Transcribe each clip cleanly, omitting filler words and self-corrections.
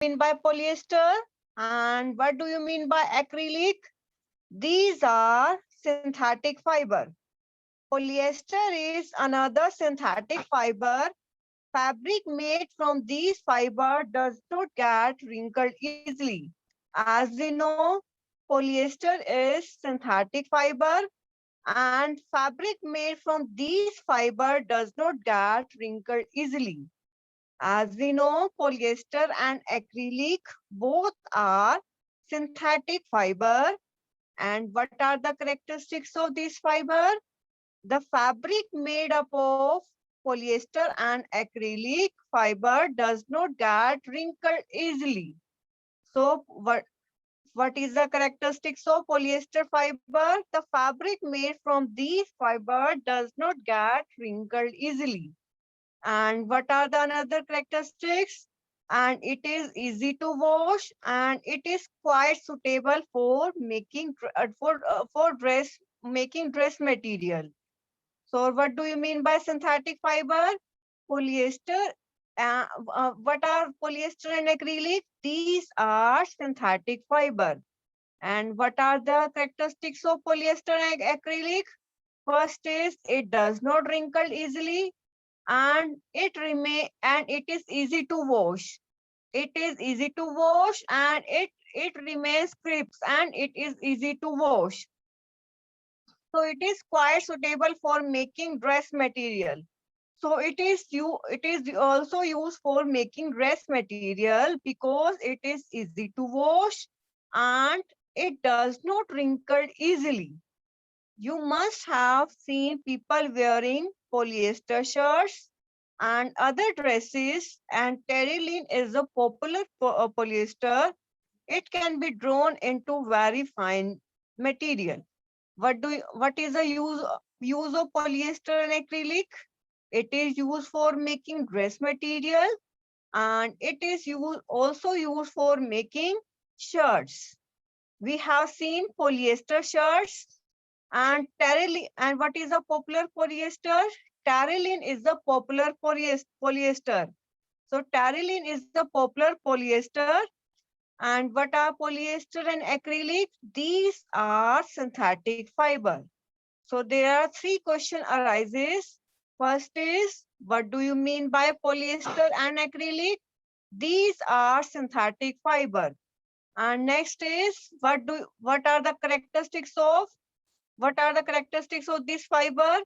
mean by polyester? And what do you mean by acrylic? These are synthetic fiber. Polyester is another synthetic fiber. Fabric made from these fiber does not get wrinkled easily. As we know, polyester is synthetic fiber and fabric made from these fiber does not get wrinkled easily. As we know, polyester and acrylic both are synthetic fiber. And what are the characteristics of this fiber? The fabric made up of polyester and acrylic fiber does not get wrinkled easily. So what is the characteristics of polyester fiber? The fabric made from these fiber does not get wrinkled easily. And what are the another characteristics? And it is easy to wash and it is quite suitable for making for dress making dress material. So what do you mean by synthetic fiber? Polyester. What are polyester and acrylic? These are synthetic fiber. And what are the characteristics of polyester and acrylic? First is it does not wrinkle easily and it is easy to wash. It is easy to wash and it remains crisp and it is easy to wash. So it is quite suitable for making dress material. So it is also used for making dress material because it is easy to wash and it does not wrinkle easily. You must have seen people wearing polyester shirts and other dresses, and terylene is a popular polyester. It can be drawn into very fine material. What is the use of polyester and acrylic? It is used for making dress material and it is also used for making shirts. We have seen polyester shirts and terylene. And what is a popular polyester? Terylene is the popular polyester. So terylene is the popular polyester. And what are polyester and acrylic? These are synthetic fiber. So there are three questions arises. First is, what do you mean by polyester and acrylic? These are synthetic fiber. And next is, what are the characteristics of this fiber?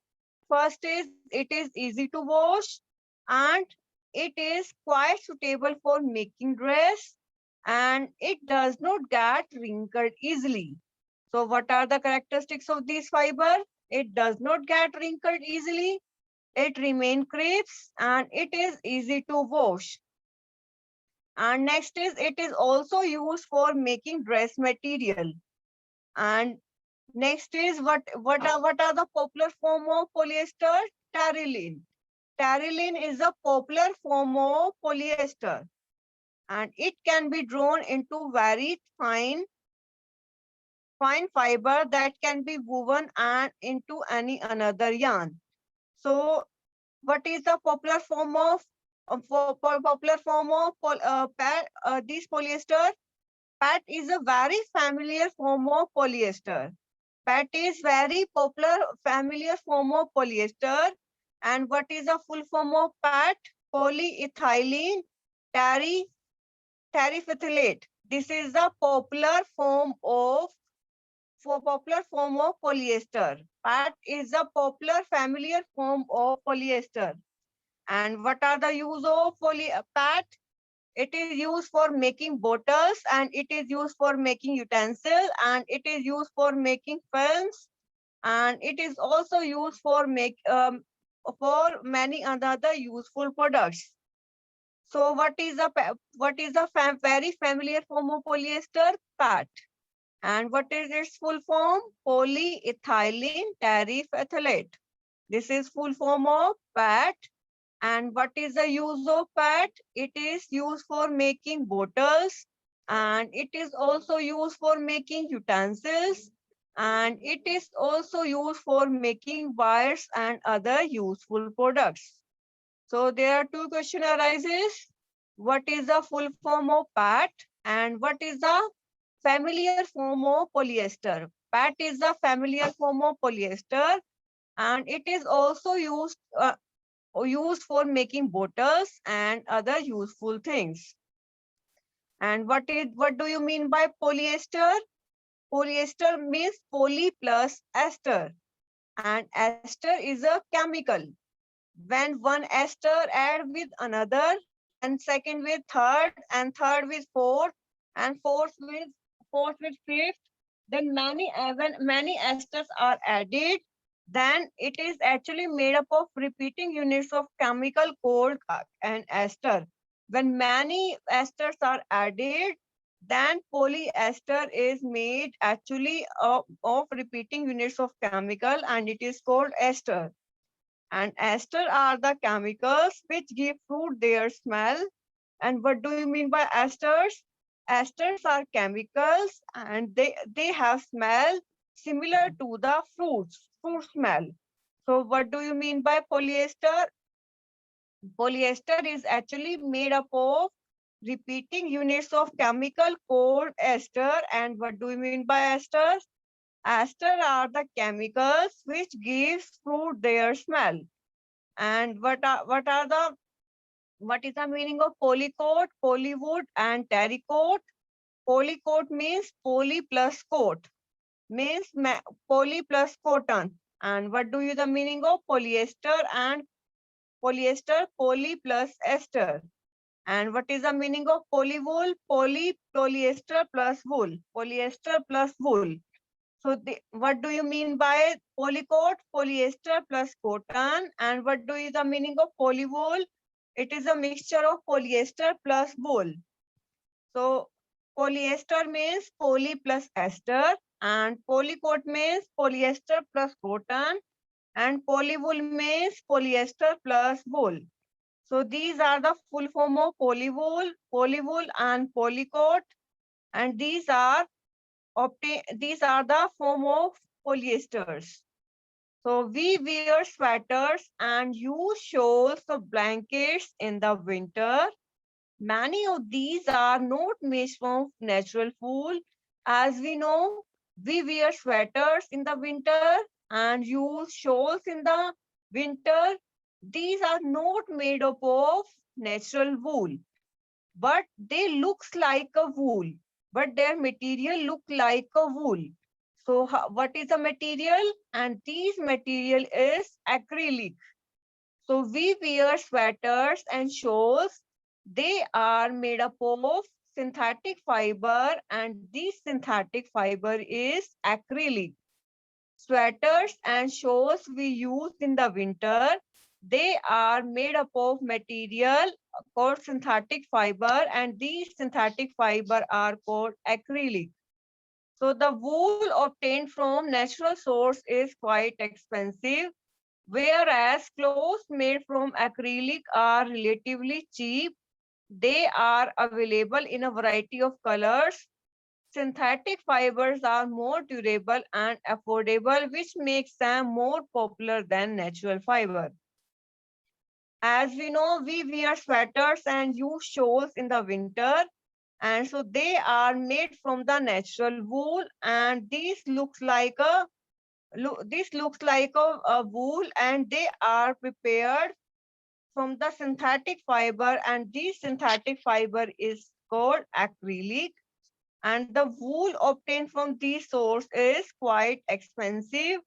First is, it is easy to wash and it is quite suitable for making dress and it does not get wrinkled easily. So what are the characteristics of this fiber? It does not get wrinkled easily. It remains crisp and it is easy to wash. And next is it is also used for making dress material. And next is what are the popular form of polyester? Terylene. Terylene is a popular form of polyester and it can be drawn into very fine fiber that can be woven and into any another yarn. So what is the popular form of this polyester? PET is a very familiar form of polyester. PET is very popular familiar form of polyester. And what is the full form of PET? Polyethylene terephthalate. This is the popular form of polyester. PET is a popular familiar form of polyester. And what are the use of PET? It is used for making bottles and it is used for making utensils and it is used for making films and it is also used for many other useful products. So what is a very familiar form of polyester? PET. And what is its full form? Polyethylene terephthalate. This is full form of PET. And what is the use of PET? It is used for making bottles and it is also used for making utensils and it is also used for making wires and other useful products. So there are two questions arises. What is the full form of PAT? And what is the familiar form of polyester? PAT is the familiar form of polyester, and it is also used for making bottles and other useful things. And what do you mean by polyester? Polyester means poly plus ester, and ester is a chemical. When one ester add with another, and second with third, and third with fourth, and fourth with fifth, then when many esters are added, then it is actually made up of repeating units of chemical called an ester. When many esters are added, then polyester is made actually of repeating units of chemical, and it is called ester. And ester are the chemicals which give fruit their smell. And what do you mean by esters? Esters are chemicals, and they have smell similar to the fruit smell. So what do you mean by polyester? Polyester is actually made up of repeating units of chemical called ester. And what do you mean by esters? Ester are the chemicals which gives fruit their smell. And what is the meaning of polycoat, polywood, and terracoat? Polycoat means poly plus coat, means poly plus cotton. And what do you the meaning of polyester and polyester? Poly plus ester. And what is the meaning of polywool? Polyester plus wool. Polyester plus wool. So what do you mean by polycoat? Polyester plus cotton. And what do you the meaning of polywool? It is a mixture of polyester plus wool. So polyester means poly plus ester, and polycoat means polyester plus cotton, and polywool means polyester plus wool. So these are the full form of polywool and polycoat, and these are the form of polyesters. So we wear sweaters and use shawls or blankets in the winter. Many of these are not made from natural wool. As we know, we wear sweaters in the winter and use shawls in the winter. These are not made up of natural wool, but they looks like a wool, but their material look like a wool. So what is the material? And this material is acrylic. So we wear sweaters and shawls. They are made up of synthetic fiber, and this synthetic fiber is acrylic. Sweaters and shawls we use in the winter, they are made up of material called synthetic fiber, and these synthetic fiber are called acrylic. So the wool obtained from natural source is quite expensive, whereas clothes made from acrylic are relatively cheap. They are available in a variety of colors. Synthetic fibers are more durable and affordable, which makes them more popular than natural fiber. As we know, we wear sweaters and use shawls in the winter, and so they are made from the natural wool, and this looks like a wool, and they are prepared from the synthetic fiber, and this synthetic fiber is called acrylic. And the wool obtained from this source is quite expensive,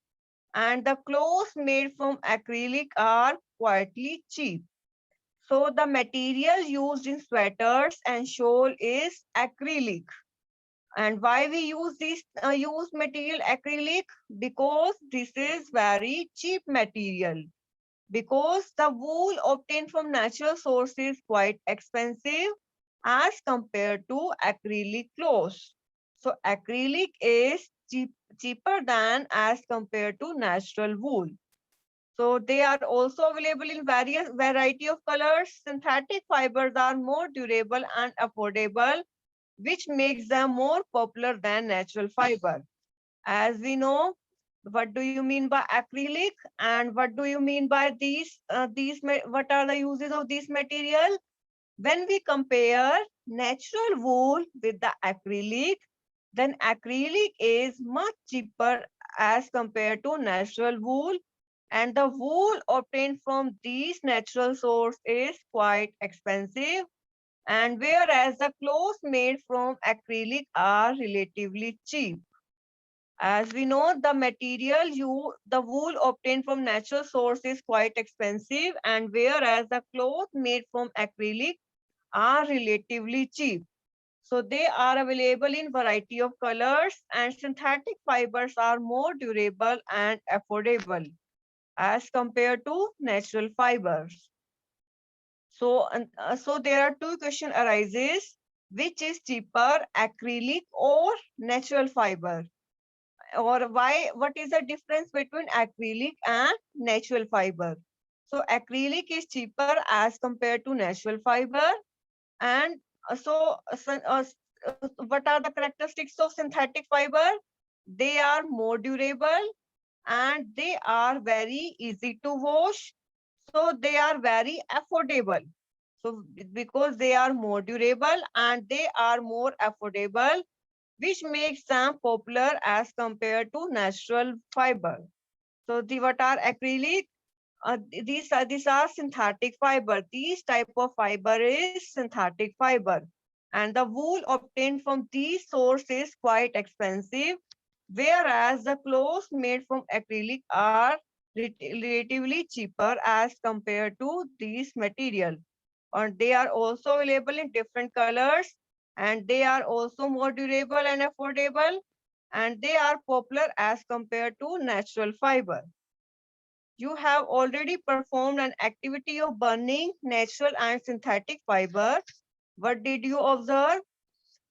and the clothes made from acrylic are quietly cheap. So the material used in sweaters and shawl is acrylic. And why we use this use material acrylic? Because this is very cheap material. Because the wool obtained from natural sources is quite expensive as compared to acrylic clothes. So acrylic is cheaper than as compared to natural wool. So they are also available in various variety of colors. Synthetic fibers are more durable and affordable, which makes them more popular than natural fiber. As we know, what do you mean by acrylic, and what do you mean by what are the uses of this material? When we compare natural wool with the acrylic, then acrylic is much cheaper as compared to natural wool, and the wool obtained from these natural source is quite expensive, and whereas the clothes made from acrylic are relatively cheap. As we know, the wool obtained from natural source is quite expensive, and whereas the cloth made from acrylic are relatively cheap. So they are available in variety of colors, and synthetic fibers are more durable and affordable as compared to natural fibers. So there are two question arises: which is cheaper, acrylic or natural fiber? Or why? What is the difference between acrylic and natural fiber? So acrylic is cheaper as compared to natural fiber, and what are the characteristics of synthetic fiber? They are more durable and they are very easy to wash. So they are very affordable. So because they are more durable and they are more affordable, which makes them popular as compared to natural fiber. So what are acrylic? These are synthetic fiber. These type of fiber is synthetic fiber, and the wool obtained from these sources quite expensive, whereas the clothes made from acrylic are relatively cheaper as compared to these material. And they are also available in different colors, and they are also more durable and affordable, and they are popular as compared to natural fiber. You have already performed an activity of burning natural and synthetic fiber. What did you observe?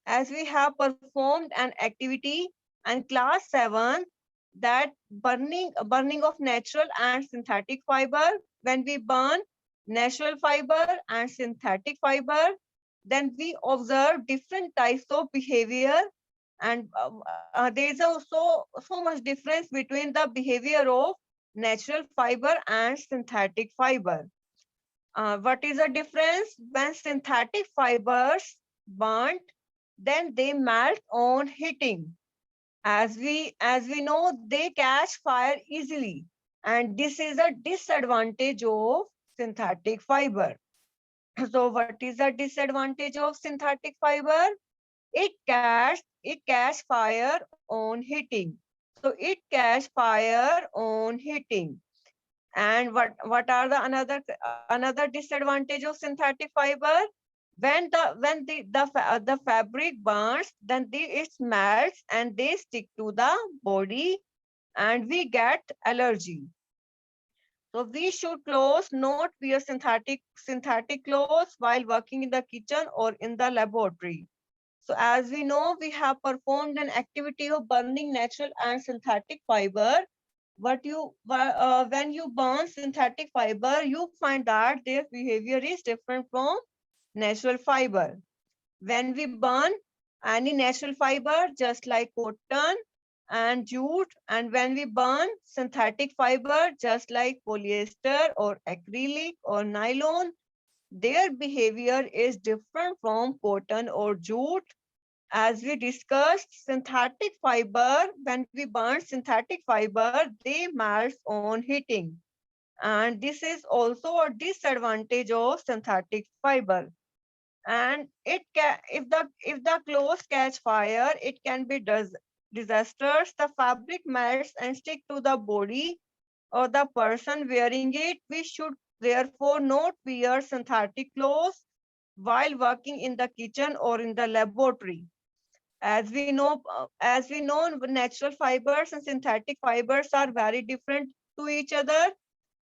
As we have performed an activity in class 7, that burning of natural and synthetic fiber, when we burn natural fiber and synthetic fiber, then we observe different types of behavior, and there is also so much difference between the behavior of natural fiber and synthetic fiber. What is the difference? When synthetic fibers burnt, then they melt on heating. As we know, they catch fire easily, and this is a disadvantage of synthetic fiber. So what is the disadvantage of synthetic fiber? It catch fire on heating. So it catch fire on heating. And what are the another disadvantage of synthetic fiber? When the fabric burns, then it melts and they stick to the body, and we get allergy. So we should not wear synthetic clothes while working in the kitchen or in the laboratory. So as we know, we have performed an activity of burning natural and synthetic fiber. When you burn synthetic fiber, you find that their behavior is different from natural fiber. When we burn any natural fiber, just like cotton and jute, and when we burn synthetic fiber, just like polyester or acrylic or nylon, their behavior is different from cotton or jute. As we discussed, synthetic fiber, when we burn synthetic fiber, they melt on heating. And this is also a disadvantage of synthetic fiber. And if the clothes catch fire, it can be disastrous. The fabric melts and stick to the body or the person wearing it. We should therefore not wear synthetic clothes while working in the kitchen or in the laboratory. As we know, natural fibers and synthetic fibers are very different to each other.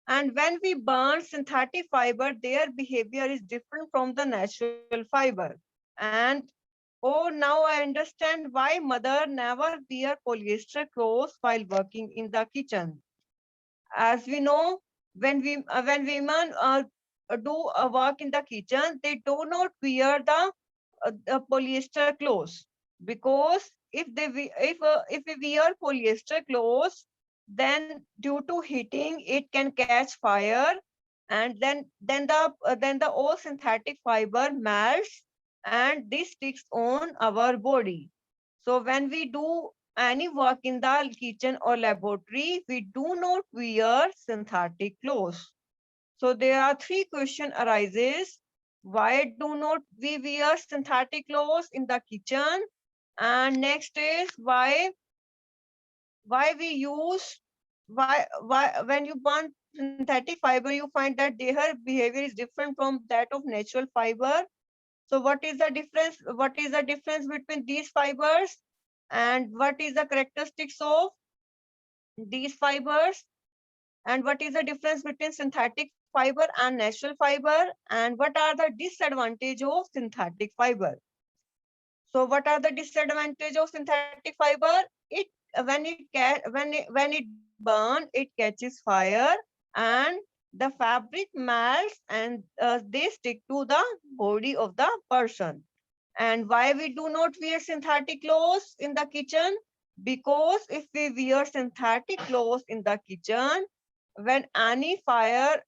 And when we burn synthetic fiber, their behavior is different from the natural fiber. And oh, now I understand why mother never wear polyester clothes while working in the kitchen. As we know, when women do work in the kitchen, they do not wear the polyester clothes, because if we wear polyester clothes, then due to heating it can catch fire, and then the all synthetic fiber melts, and this sticks on our body. So when we do any work in the kitchen or laboratory, we do not wear synthetic clothes. So there are three question arises. Why do not we wear synthetic clothes in the kitchen? And next is why we use why when you burn synthetic fiber, you find that their behavior is different from that of natural fiber. So what is the difference? What is the difference between these fibers? And what is the characteristics of these fibers? And what is the difference between synthetic fiber and natural fiber? And what are the disadvantage of synthetic fiber? So what are the disadvantage of synthetic fiber? It when it burn, it catches fire, and the fabric melts, and they stick to the body of the person. And why we do not wear synthetic clothes in the kitchen? Because if we wear synthetic clothes in the kitchen, when any fire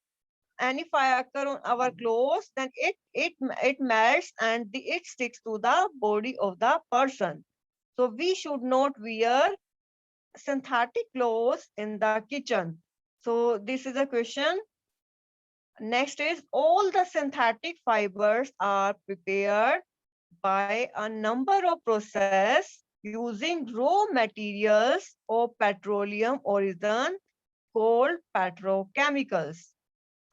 occur on our clothes, then it melts, and it sticks to the body of the person. So we should not wear synthetic clothes in the kitchen. So this is a question. Next is all the synthetic fibers are prepared by a number of process using raw materials of petroleum origin called petrochemicals.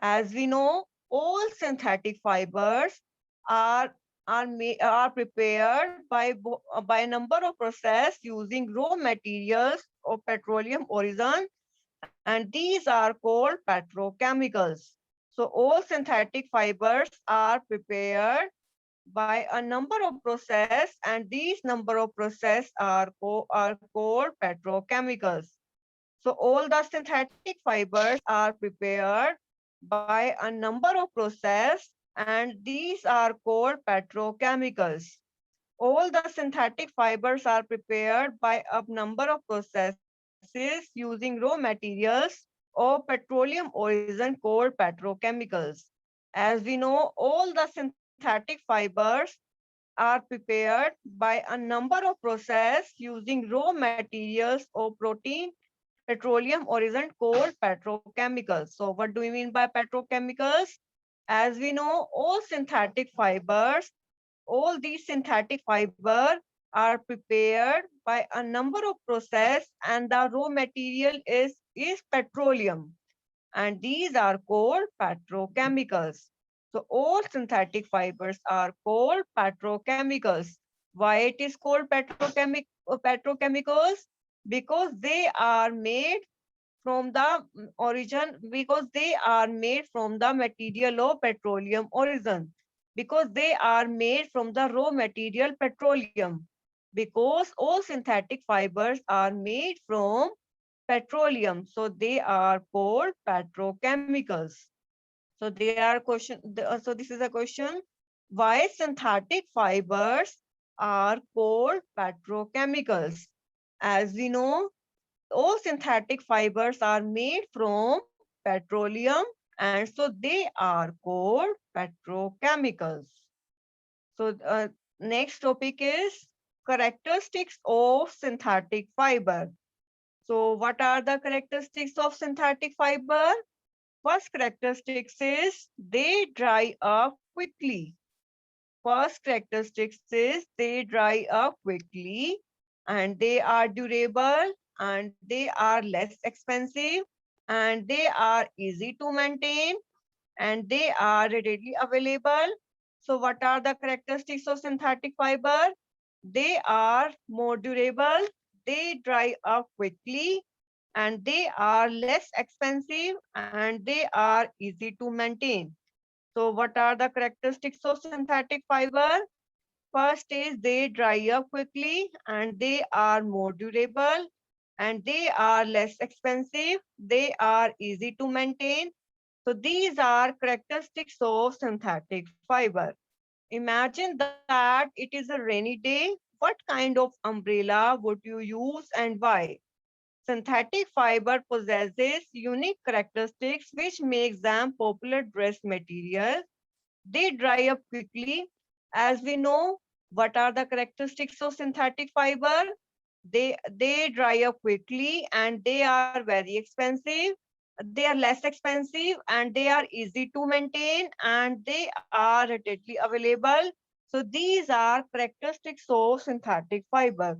As we know, all synthetic fibers are are prepared by a number of process using raw materials of petroleum origin, and these are called petrochemicals. So all synthetic fibers are prepared by a number of process, and these number of process are called petrochemicals. So all the synthetic fibers are prepared by a number of process, and these are called petrochemicals. All the synthetic fibers are prepared by a number of processes using raw materials or petroleum origin called petrochemicals. As we know, all the synthetic fibers are prepared by a number of process using raw materials or protein petroleum origin called petrochemicals. So what do we mean by petrochemicals? As we know, all these synthetic fiber are prepared by a number of process, and the raw material is petroleum, and these are called petrochemicals. So all synthetic fibers are called petrochemicals. Why it is called petrochemicals? Because they are made from the origin, because they are made from the material of petroleum origin, because they are made from the raw material petroleum, because all synthetic fibers are made from petroleum, so they are called petrochemicals. So there are so this is a question: why synthetic fibers are called petrochemicals? As we know, all synthetic fibers are made from petroleum, and so they are called petrochemicals. So next topic is characteristics of synthetic fiber. So what are the characteristics of synthetic fiber? First characteristics is they dry up quickly. First characteristics is they dry up quickly, and they are durable, and they are less expensive, and they are easy to maintain, and they are readily available. So what are the characteristics of synthetic fiber? They are more durable, they dry up quickly, and they are less expensive, and they are easy to maintain. So what are the characteristics of synthetic fiber? First is they dry up quickly, and they are more durable, and they are less expensive, they are easy to maintain. So these are characteristics of synthetic fiber. Imagine that it is a rainy day. What kind of umbrella would you use and why? Synthetic fiber possesses unique characteristics which makes them popular dress material. They dry up quickly. As we know, what are the characteristics of synthetic fiber? They dry up quickly and they are very expensive. They are less expensive and they are easy to maintain and they are readily available. So these are characteristics of synthetic fiber.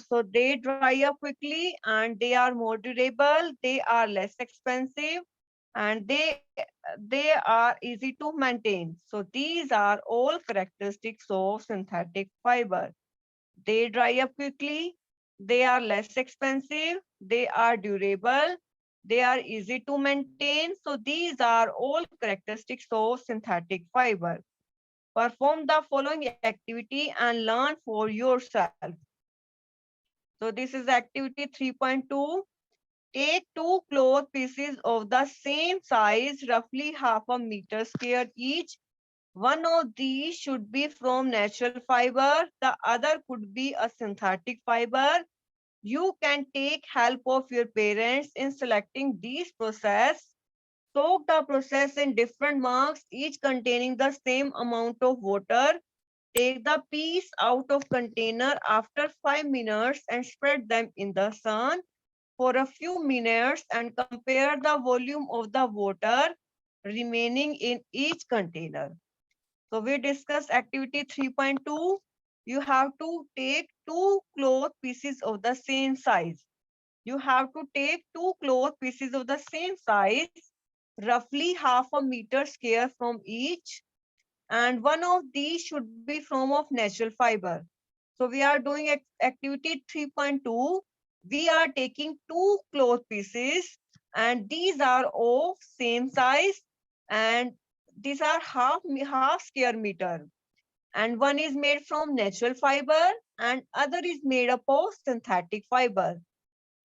So they dry up quickly and they are more durable. They are less expensive and they are easy to maintain. So these are all characteristics of synthetic fiber. They dry up quickly, they are less expensive, they are durable, they are easy to maintain. So these are all characteristics of synthetic fiber. Perform the following activity and learn for yourself. So this is activity 3.2. Take two cloth pieces of the same size, roughly half a meter square each. One of these should be from natural fiber, the other could be a synthetic fiber. You can take help of your parents in selecting these process. Soak the process in different mugs, each containing the same amount of water. Take the piece out of container after 5 minutes and spread them in the sun for a few minutes and compare the volume of the water remaining in each container. So we discussed activity 3.2. You have to take two cloth pieces of the same size. You have to take two cloth pieces of the same size, roughly half a meter square from each. And one of these should be from of natural fiber. So we are doing activity 3.2. We are taking two cloth pieces and these are of same size and these are half square meter and one is made from natural fiber and other is made up of synthetic fiber.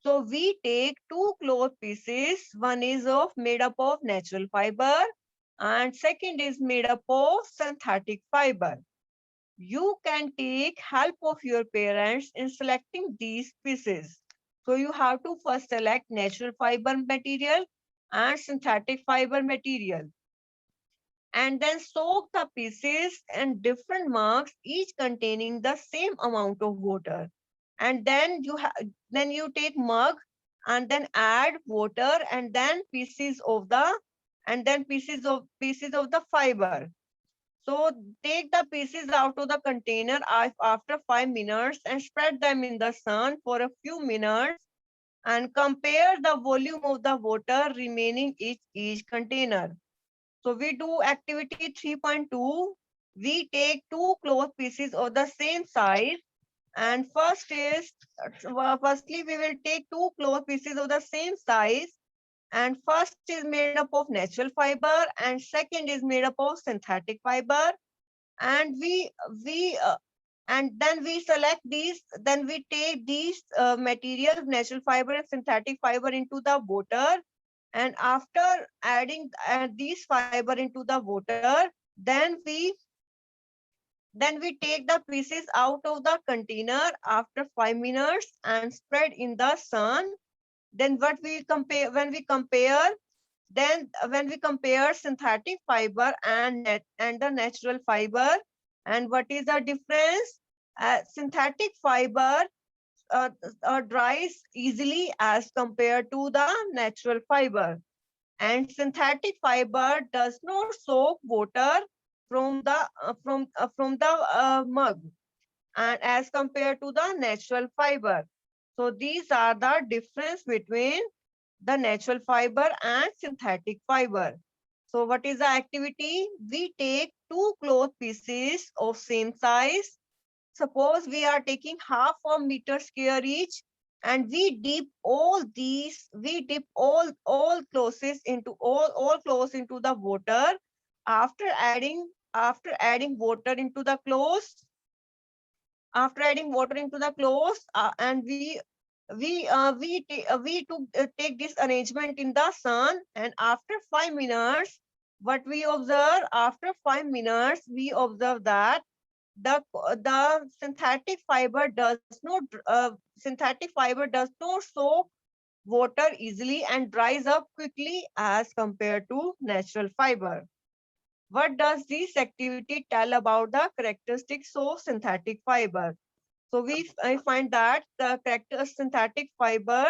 So we take two cloth pieces, one is of made up of natural fiber and second is made up of synthetic fiber. You can take help of your parents in selecting these pieces. So you have to first select natural fiber material and synthetic fiber material and then soak the pieces in different mugs, each containing the same amount of water. And then you take mug and then add water and then pieces of the fiber. So take the pieces out of the container after 5 minutes and spread them in the sun for a few minutes and compare the volume of the water remaining each container. So we do activity 3.2. We take two cloth pieces of the same size and firstly we will take two cloth pieces of the same size and first is made up of natural fiber and second is made up of synthetic fiber and then we select these, then we take these materials, natural fiber and synthetic fiber into the water. And after adding these fiber into the water, then we take the pieces out of the container after 5 minutes and spread in the sun. Then what we compare when we compare synthetic fiber and the natural fiber, and what is the difference? Synthetic fiber dries easily as compared to the natural fiber, and synthetic fiber does not soak water from the mug and as compared to the natural fiber. So these are the difference between the natural fiber and synthetic fiber. So what is the activity? We take two cloth pieces of same size. Suppose we are taking half a meter square each and we dip all clothes into all clothes into the water. After adding water into the clothes, and take this arrangement in the sun, and after 5 minutes what we observe, after 5 minutes we observe that the synthetic fiber does not soak water easily and dries up quickly as compared to natural fiber. What does this activity tell about the characteristics of synthetic fiber? So I find that the character synthetic fiber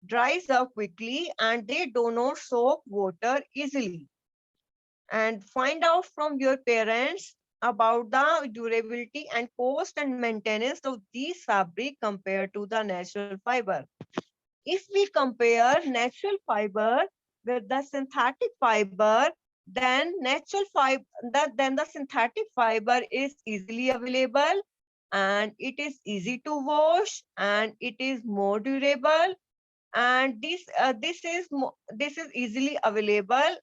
dries up quickly and they do not soak water easily. And find out from your parents about the durability and cost and maintenance of these fabric compared to the natural fiber. If we compare natural fiber with the synthetic fiber, then then the synthetic fiber is easily available and it is easy to wash and it is more durable, and this is easily available,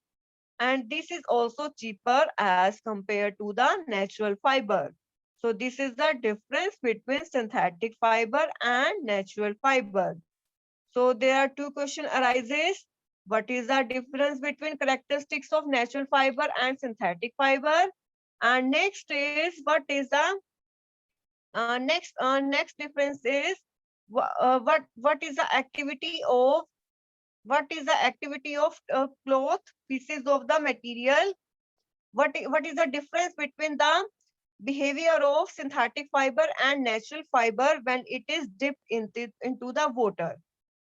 and this is also cheaper as compared to the natural fiber. So this is the difference between synthetic fiber and natural fiber. So there are two question arises. What is the difference between characteristics of natural fiber and synthetic fiber? And next is next difference is what is the activity of cloth pieces of the material? What is the difference between the behavior of synthetic fiber and natural fiber when it is dipped into the water?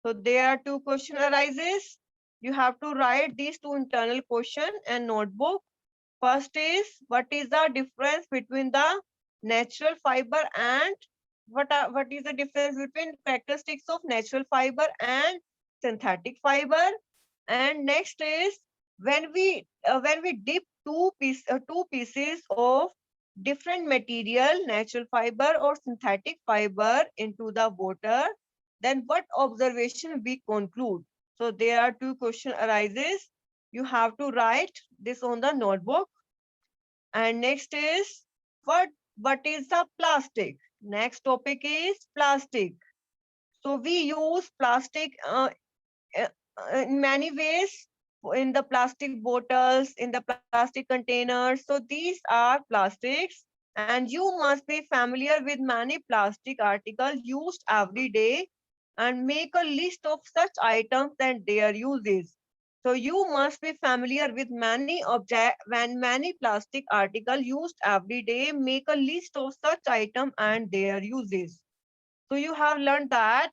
So there are two question arises. You have to write these two internal question and notebook. First is what is the difference between the natural fiber and what is the difference between characteristics of natural fiber and synthetic fiber? And next is when we dip two pieces of different material, natural fiber or synthetic fiber, into the water, then what observation we conclude? So there are two question arises. You have to write this on the notebook. And next is what is the plastic? Next topic is plastic. So we use plastic uh, in many ways, in the plastic bottles, in the plastic containers. So these are plastics, and you must be familiar with many plastic articles used every day and make a list of such items and their uses. So you must be familiar with many plastic articles used every day. Make a list of such item and their uses. So you have learned that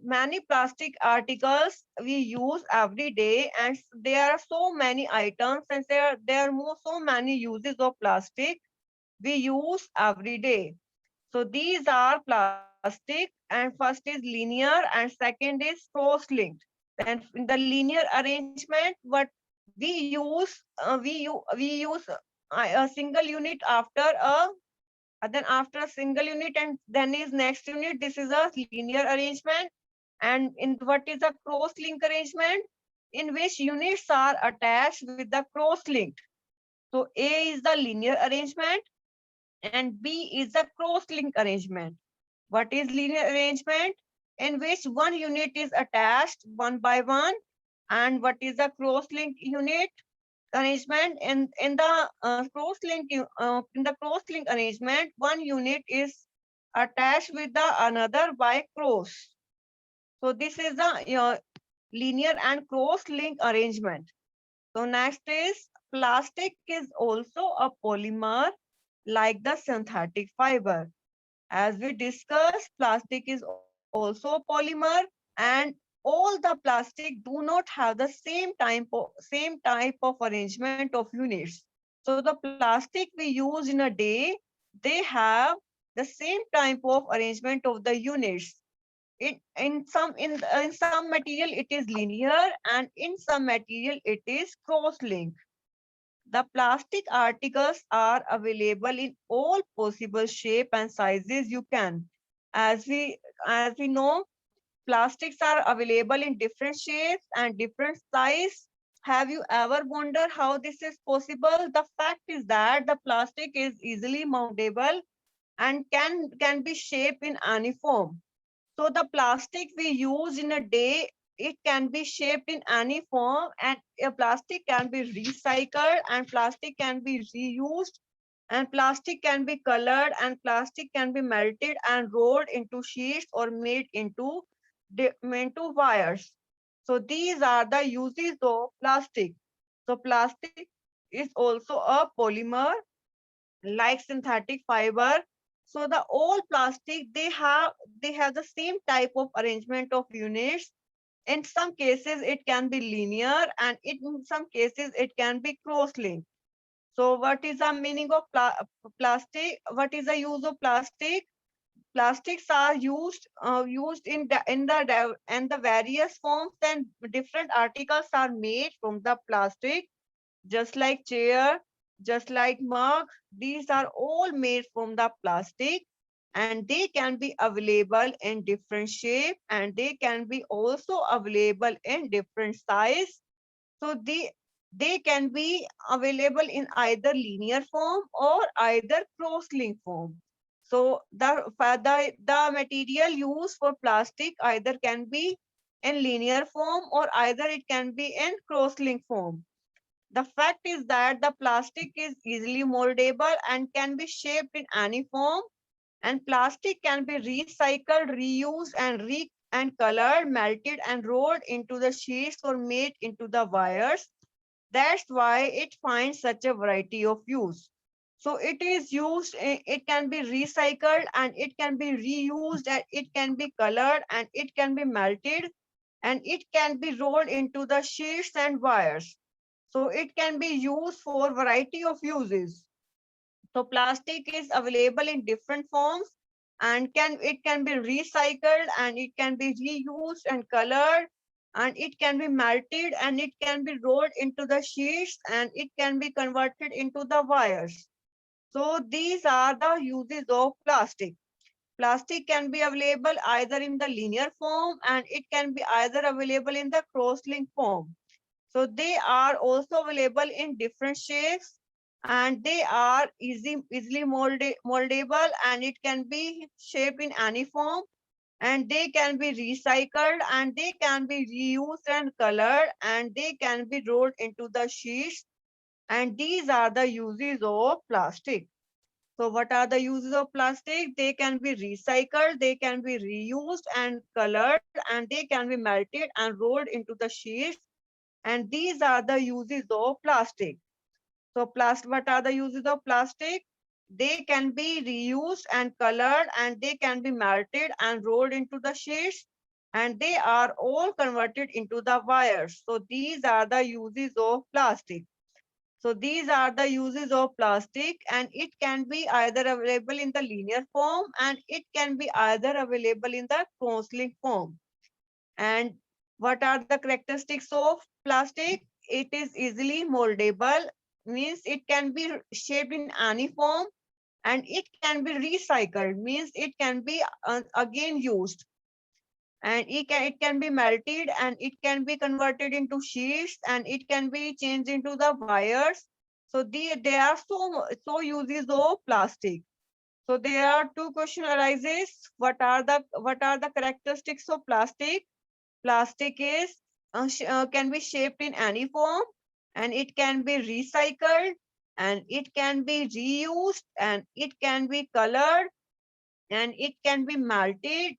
many plastic articles we use every day, and there are so many items, and there are so many uses of plastic we use every day. So these are plastic, and first is linear and second is cross-linked. And in the linear arrangement, what we use, we use a single unit after a then after a single unit, and then is next unit. This is a linear arrangement. And in what is a cross-link arrangement, in which units are attached with the cross-linked. So A is the linear arrangement and B is the cross-link arrangement. What is linear arrangement? In which one unit is attached one by one. And what is the cross-link unit arrangement? In the cross-link arrangement, one unit is attached with the another by cross. So this is the linear and cross-link arrangement. So next is plastic is also a polymer like the synthetic fiber. As we discussed, plastic is also a polymer, and all the plastic do not have the same type of arrangement of units. So the plastic we use in a day, they have the same type of arrangement of the units. In some material it is linear, and in some material it is cross-linked. The plastic articles are available in all possible shape and sizes you can. As we know, plastics are available in different shapes and different size. Have you ever wondered how this is possible? The fact is that the plastic is easily mountable and can be shaped in any form. So the plastic we use in a day, it can be shaped in any form, and a plastic can be recycled, and plastic can be reused, and plastic can be colored, and plastic can be melted and rolled into sheets or made into into wires. So these are the uses of plastic. So plastic is also a polymer like synthetic fiber. So the all plastic they have the same type of arrangement of units. In some cases it can be linear, and in some cases it can be cross-linked. So what is the meaning of plastic? What is the use of plastic? Plastics are used in the various forms, and different articles are made from the plastic, just like chair, just like mug. These are all made from the plastic, and they can be available in different shape, and they can be also available in different size. So they can be available in either linear form or either cross-link form. So the material used for plastic either can be in linear form or either it can be in cross-link form. The fact is that the plastic is easily moldable and can be shaped in any form, and plastic can be recycled, reused, and colored, melted, and rolled into the sheets or made into the wires. That's why it finds such a variety of use. So it is used, it can be recycled, and it can be reused, and it can be colored, and it can be melted, and it can be rolled into the sheets and wires. So it can be used for variety of uses. So plastic is available in different forms, and it can be recycled, and it can be reused and colored, and it can be melted, and it can be rolled into the sheets, and it can be converted into the wires. So these are the uses of plastic. Plastic can be available either in the linear form, and it can be either available in the cross-link form. So they are also available in different shapes, and they are easily moldable, and it can be shaped in any form, and they can be recycled, and they can be reused and colored, and they can be rolled into the sheets. And these are the uses of plastic. So what are the uses of plastic? They can be recycled, they can be reused and colored, and they can be melted and rolled into the sheets. And these are the uses of plastic. So what are the uses of plastic? They can be reused and colored, and they can be melted and rolled into the sheets, and they are all converted into the wires. So these are the uses of plastic. So these are the uses of plastic, and it can be either available in the linear form, and it can be either available in the cross-link form. And what are the characteristics of plastic? It is easily moldable, means it can be shaped in any form, and it can be recycled, means it can be again used, and it can be melted, and it can be converted into sheets, and it can be changed into the wires. So they are so uses of plastic. So there are two question arises. What are the characteristics of plastic? Plastic is can be shaped in any form, and it can be recycled, and it can be reused, and it can be colored, and it can be melted,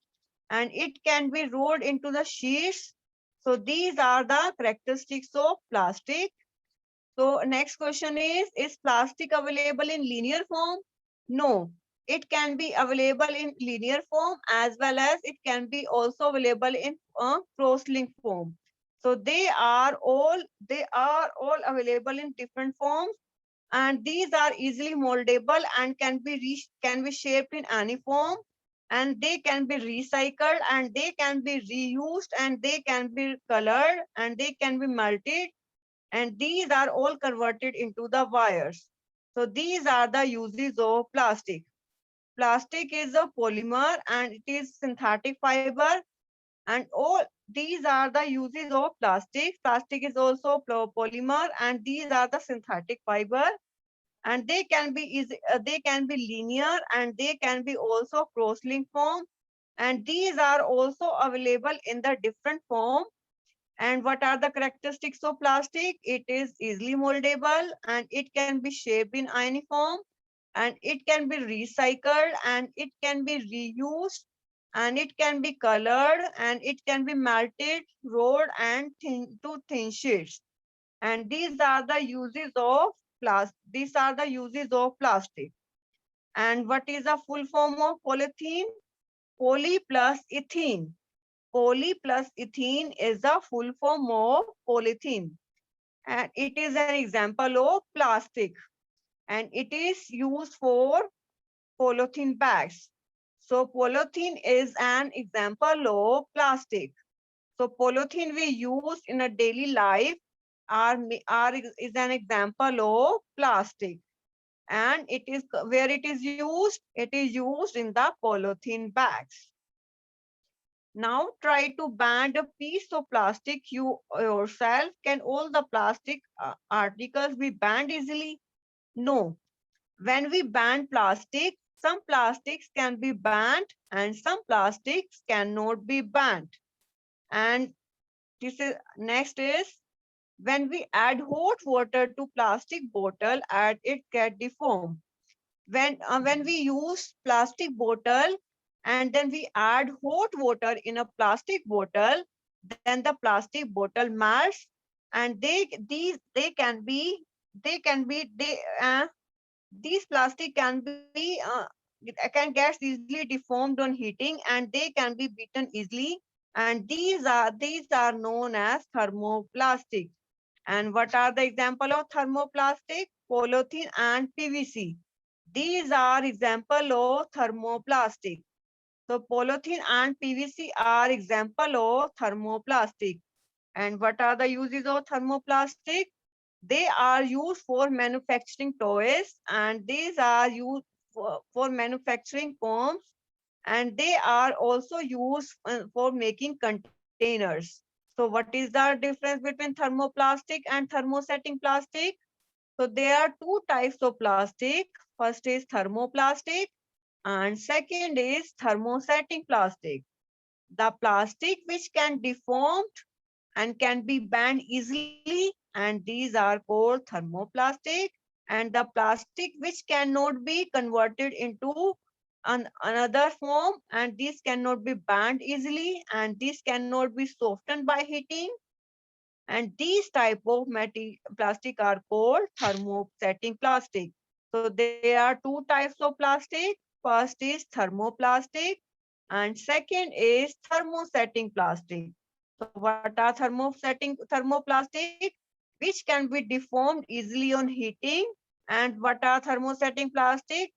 and it can be rolled into the sheets. So these are the characteristics of plastic. So next question is plastic available in linear form? No, it can be available in linear form as well as it can be also available in cross-link form. So they are all available in different forms, and these are easily moldable and can be shaped in any form, and they can be recycled, and they can be reused, and they can be colored, and they can be melted, and these are all converted into the wires. So these are the uses of plastic. Plastic is a polymer, and it is synthetic fiber, and all these are the uses of plastic. Plastic is also polymer, and these are the synthetic fiber, and they can be linear, and they can be also cross-link form, and these are also available in the different form. And what are the characteristics of plastic? It is easily moldable, and it can be shaped in any form, and it can be recycled, and it can be reused, and it can be colored and it can be melted, rolled and thin to thin sheets. And these are the uses of plastic. And what is the full form of polythene? Poly plus ethene. Poly plus ethene is the full form of polythene. And it is an example of plastic. And it is used for polythene bags. So polythene is an example of plastic. So polythene we use in a daily life is an example of plastic. And it is where it is used, it is used in the polythene bags. Now try to band a piece of plastic you yourself. Can all the plastic articles be banned easily? No. When we ban plastic, some plastics can be banned and some plastics cannot be banned. And this is next is when we add hot water to plastic bottle and it get deformed. When we use plastic bottle and then we add hot water in a plastic bottle, then the plastic bottle melts and these plastic can get easily deformed on heating and they can be beaten easily, and these are known as thermoplastic. And what are the example of thermoplastic? Polythene and PVC. These are example of thermoplastic. So polythene and PVC are example of thermoplastic. And what are the uses of thermoplastic? They are used for manufacturing toys, and these are used for manufacturing foams, and they are also used for making containers. So what is the difference between thermoplastic and thermosetting plastic? So there are two types of plastic. First is thermoplastic and second is thermosetting plastic. The plastic which can deform and can be banned easily, and these are called thermoplastic. And the plastic which cannot be converted into another form, and these cannot be banned easily, and these cannot be softened by heating, and these type of plastic are called thermosetting plastic. So there are two types of plastic. First is thermoplastic and second is thermosetting plastic. So what are thermoplastic? Which can be deformed easily on heating. And what are thermosetting plastic?